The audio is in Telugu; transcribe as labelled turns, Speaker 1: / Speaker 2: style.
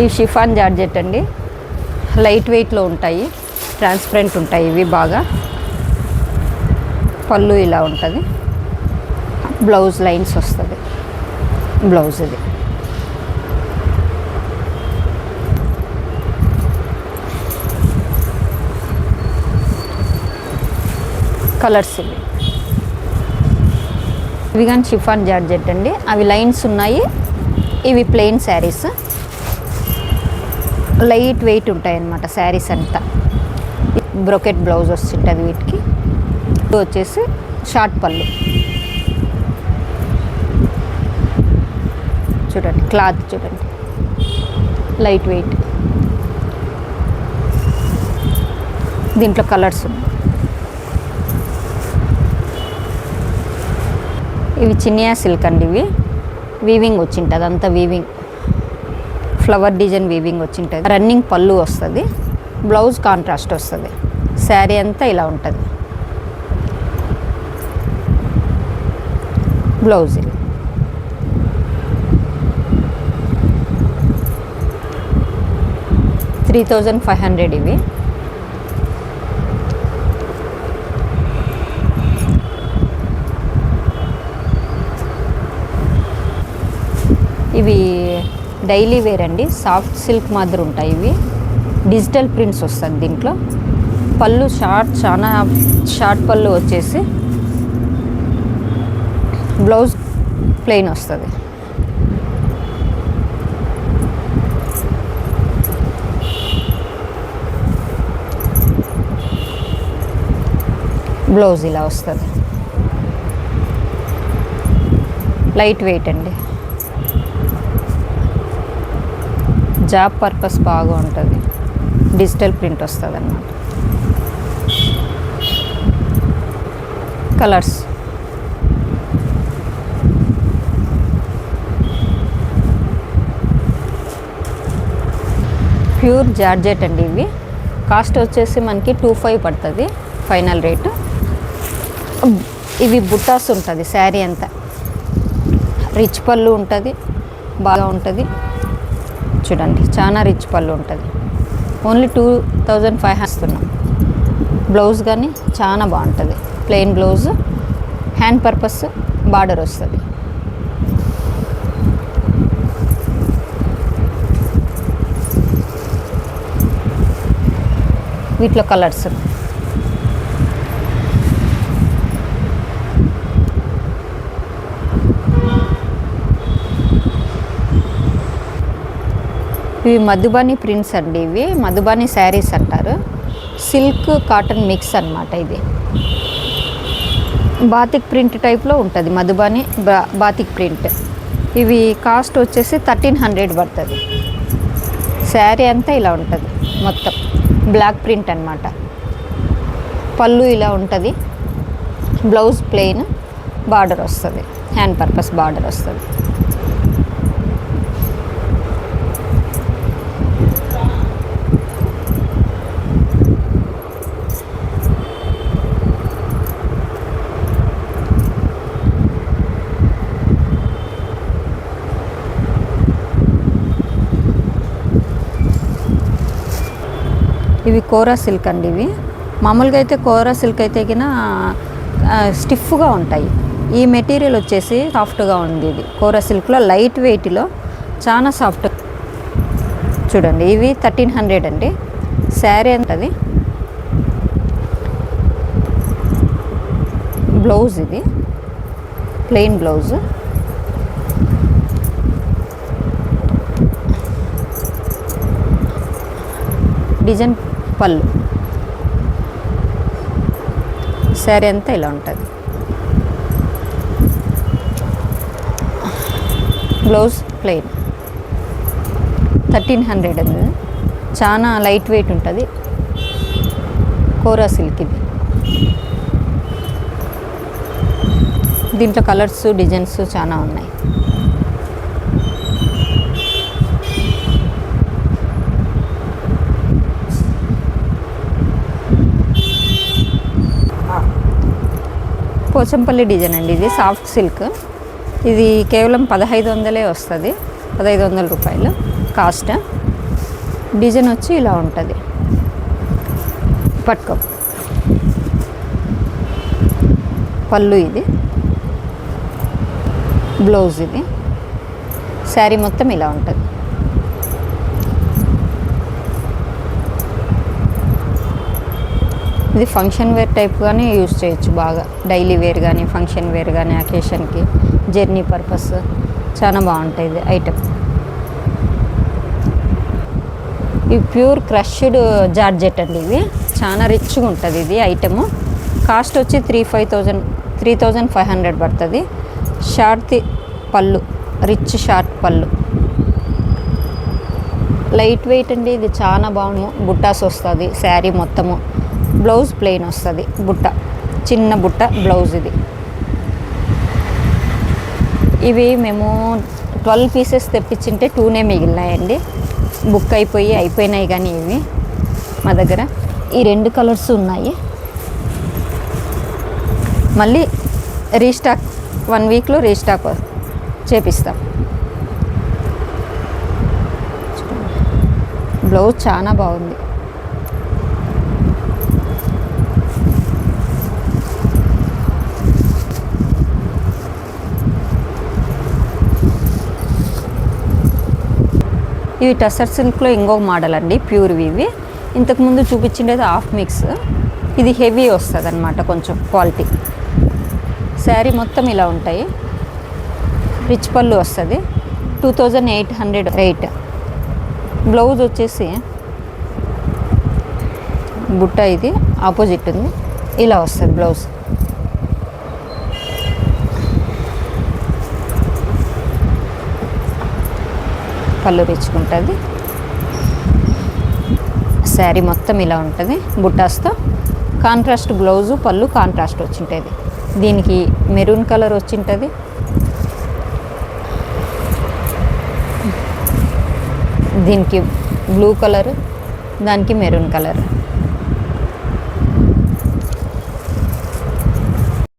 Speaker 1: ఈ షిఫాన్ జార్జెట్ అండి, లైట్ వెయిట్లో ఉంటాయి, ట్రాన్స్పరెంట్ ఉంటాయి ఇవి బాగా. పళ్ళు ఇలా ఉంటుంది, బ్లౌజ్ లైన్స్ వస్తుంది, బ్లౌజ్ ఇది. కలర్స్ ఇవి కానీ షిఫాన్ జార్జెట్ అండి, అవి లైన్స్ ఉన్నాయి, ఇవి ప్లెయిన్ శారీస్. లైట్ వెయిట్ ఉంటాయి అన్నమాట శారీస్ అంతా. బ్రోకెట్ బ్లౌజ్ వస్తుంటుంది వీటికి. వచ్చేసి షార్ట్ పళ్ళు చూడండి, క్లాత్ చూడండి, లైట్ వెయిట్. దీంట్లో కలర్స్ ఉన్నాయి. ఇవి చినియా సిల్క్ అండి, ఇవి వీవింగ్ వచ్చింటుంది, అంతా వీవింగ్, ఫ్లవర్ డిజైన్ వీవింగ్ వచ్చింటుంది. రన్నింగ్ పళ్ళు వస్తుంది, బ్లౌజ్ కాంట్రాస్ట్ వస్తుంది, శారీ అంతా ఇలా ఉంటుంది. బ్లౌజ్ 3500 ఇవి. ఇవి డైలీ వేర్ అండి, సాఫ్ట్ సిల్క్ మాదిరి ఉంటాయి ఇవి. డిజిటల్ ప్రింట్స్ వస్తుంది దీంట్లో. పళ్ళు చాలా షార్ట్ పళ్ళు వచ్చేసి, బ్లౌజ్ ప్లెయిన్ వస్తుంది. బ్లౌజ్ ఇలా వస్తుంది, లైట్ వెయిట్ అండి. జాబ్ పర్పస్ బాగా ఉంటుంది, డిజిటల్ ప్రింట్ వస్తుంది అన్నమాట. కలర్స్ ప్యూర్ జార్జెట్ అండి ఇవి. కాస్ట్ వచ్చేసి మనకి 2500 పడుతుంది ఫైనల్ రేటు. ఇవి బుట్టాస్ ఉంటుంది శారీ అంతా, రిచ్ పళ్ళు ఉంటుంది, బాగా ఉంటుంది చూడండి, చాలా రిచ్ పళ్ళు ఉంటుంది. ఓన్లీ 2500 ఇస్తున్నాం. బ్లౌజ్ కానీ చాలా బాగుంటుంది, plain blouse, hand purpose border వస్తుంది. వీటిలో కలర్స్ ఇవి మధుబాని ప్రింట్స్ అండి, ఇవి మధుబాని శారీస్ అంటారు. సిల్క్ కాటన్ మిక్స్ అన్నమాట. ఇది బాతిక్ ప్రింట్ టైప్లో ఉంటుంది, మధుబాని బాతిక్ ప్రింట్. ఇవి కాస్ట్ వచ్చేసి 1300 పడుతుంది. శారీ అంతా ఇలా ఉంటుంది, మొత్తం బ్లాక్ ప్రింట్ అన్నమాట. పళ్ళు ఇలా ఉంటుంది, బ్లౌజ్ ప్లెయిన్, బార్డర్ వస్తుంది, హ్యాండ్ పర్పస్ బార్డర్ వస్తుంది. ఇవి కోరా సిల్క్ అండి. ఇవి మామూలుగా అయితే కోరా సిల్క్ అయితే కినా స్టిఫ్గా ఉంటాయి. ఈ మెటీరియల్ వచ్చేసి సాఫ్ట్గా ఉంది. ఇది కోరా సిల్క్లో లైట్ వెయిట్లో చాలా సాఫ్ట్. చూడండి, ఇవి 1300 అండి. శారీ అంతది. బ్లౌజ్ ఇది ప్లెయిన్ బ్లౌజ్. డిజైన్ పళ్ళు. శారీ అంతా ఇలా ఉంటుంది. Blouse plain. 1300 అండి. చాలా లైట్ వెయిట్ ఉంటుంది. కోరా సిల్క్ ఇది. దీంట్లో కలర్స్ డిజైన్స్ చాలా ఉన్నాయి. పోచంపల్లి డిజైన్ అండి. ఇది సాఫ్ట్ సిల్క్. ఇది కేవలం 1500 వస్తుంది, 1500 రూపాయలు కాస్ట్. డిజైన్ వచ్చి ఇలా ఉంటుంది. పట్టుకో పళ్ళు, ఇది బ్లౌజ్, ఇది శారీ మొత్తం ఇలా ఉంటుంది. ఇది ఫంక్షన్ వేర్ టైప్ కానీ యూజ్ చేయొచ్చు, బాగా డైలీ వేర్ కానీ ఫంక్షన్ వేర్ కానీ అకేషన్కి జర్నీ పర్పస్ చాలా బాగుంటుంది ఇది ఐటమ్. ఇవి ప్యూర్ క్రష్డ్ జార్జెట్ అండి, ఇవి చాలా రిచ్గా ఉంటుంది ఇది ఐటము. కాస్ట్ వచ్చి 3,500 పడుతుంది. షార్ట్ పళ్ళు, రిచ్ షార్ట్ పళ్ళు, లైట్ వెయిట్ అండి, ఇది చాలా బాగుంది. బుట్టాస్ వస్తుంది శారీ మొత్తము. బ్లౌజ్ ప్లెయిన్ వస్తుంది, బుట్ట చిన్న బుట్ట బ్లౌజ్. ఇవి మేము 12 పీసెస్ తెప్పించింటే 2నే మిగిలినాయండి, బుక్ అయిపోయినాయి. కానీ ఇవి మా దగ్గర ఈ 2 కలర్స్ ఉన్నాయి. మళ్ళీ రీస్టాక్ 1 వీక్లో రీస్టాక్ చేపిస్తాం. బ్లౌజ్ చాలా బాగుంది. ఇవి టసర్ సిల్క్లో ఇంకొక మోడల్ అండి, ప్యూర్వి. ఇవి ఇంతకుముందు చూపించిండేది హాఫ్ మిక్స్, ఇది హెవీ వస్తుంది అనమాట, కొంచెం క్వాలిటీ. శారీ మొత్తం ఇలా ఉంటాయి. రిచ్ పళ్ళు వస్తుంది, 2,800 రేట్. బ్లౌజ్ వచ్చేసి బుట్ట, ఇది ఆపోజిట్ ఉంది, ఇలా వస్తుంది బ్లౌజ్. పళ్ళు రిచ్చుకుంటుంది. శారీ మొత్తం ఇలా ఉంటుంది బుట్టాస్తో. కాంట్రాస్ట్ బ్లౌజు, పళ్ళు కాంట్రాస్ట్ వచ్చింటుంది. దీనికి మెరూన్ కలర్ వచ్చింటుంది, దీనికి బ్లూ కలర్, దానికి మెరూన్ కలర్.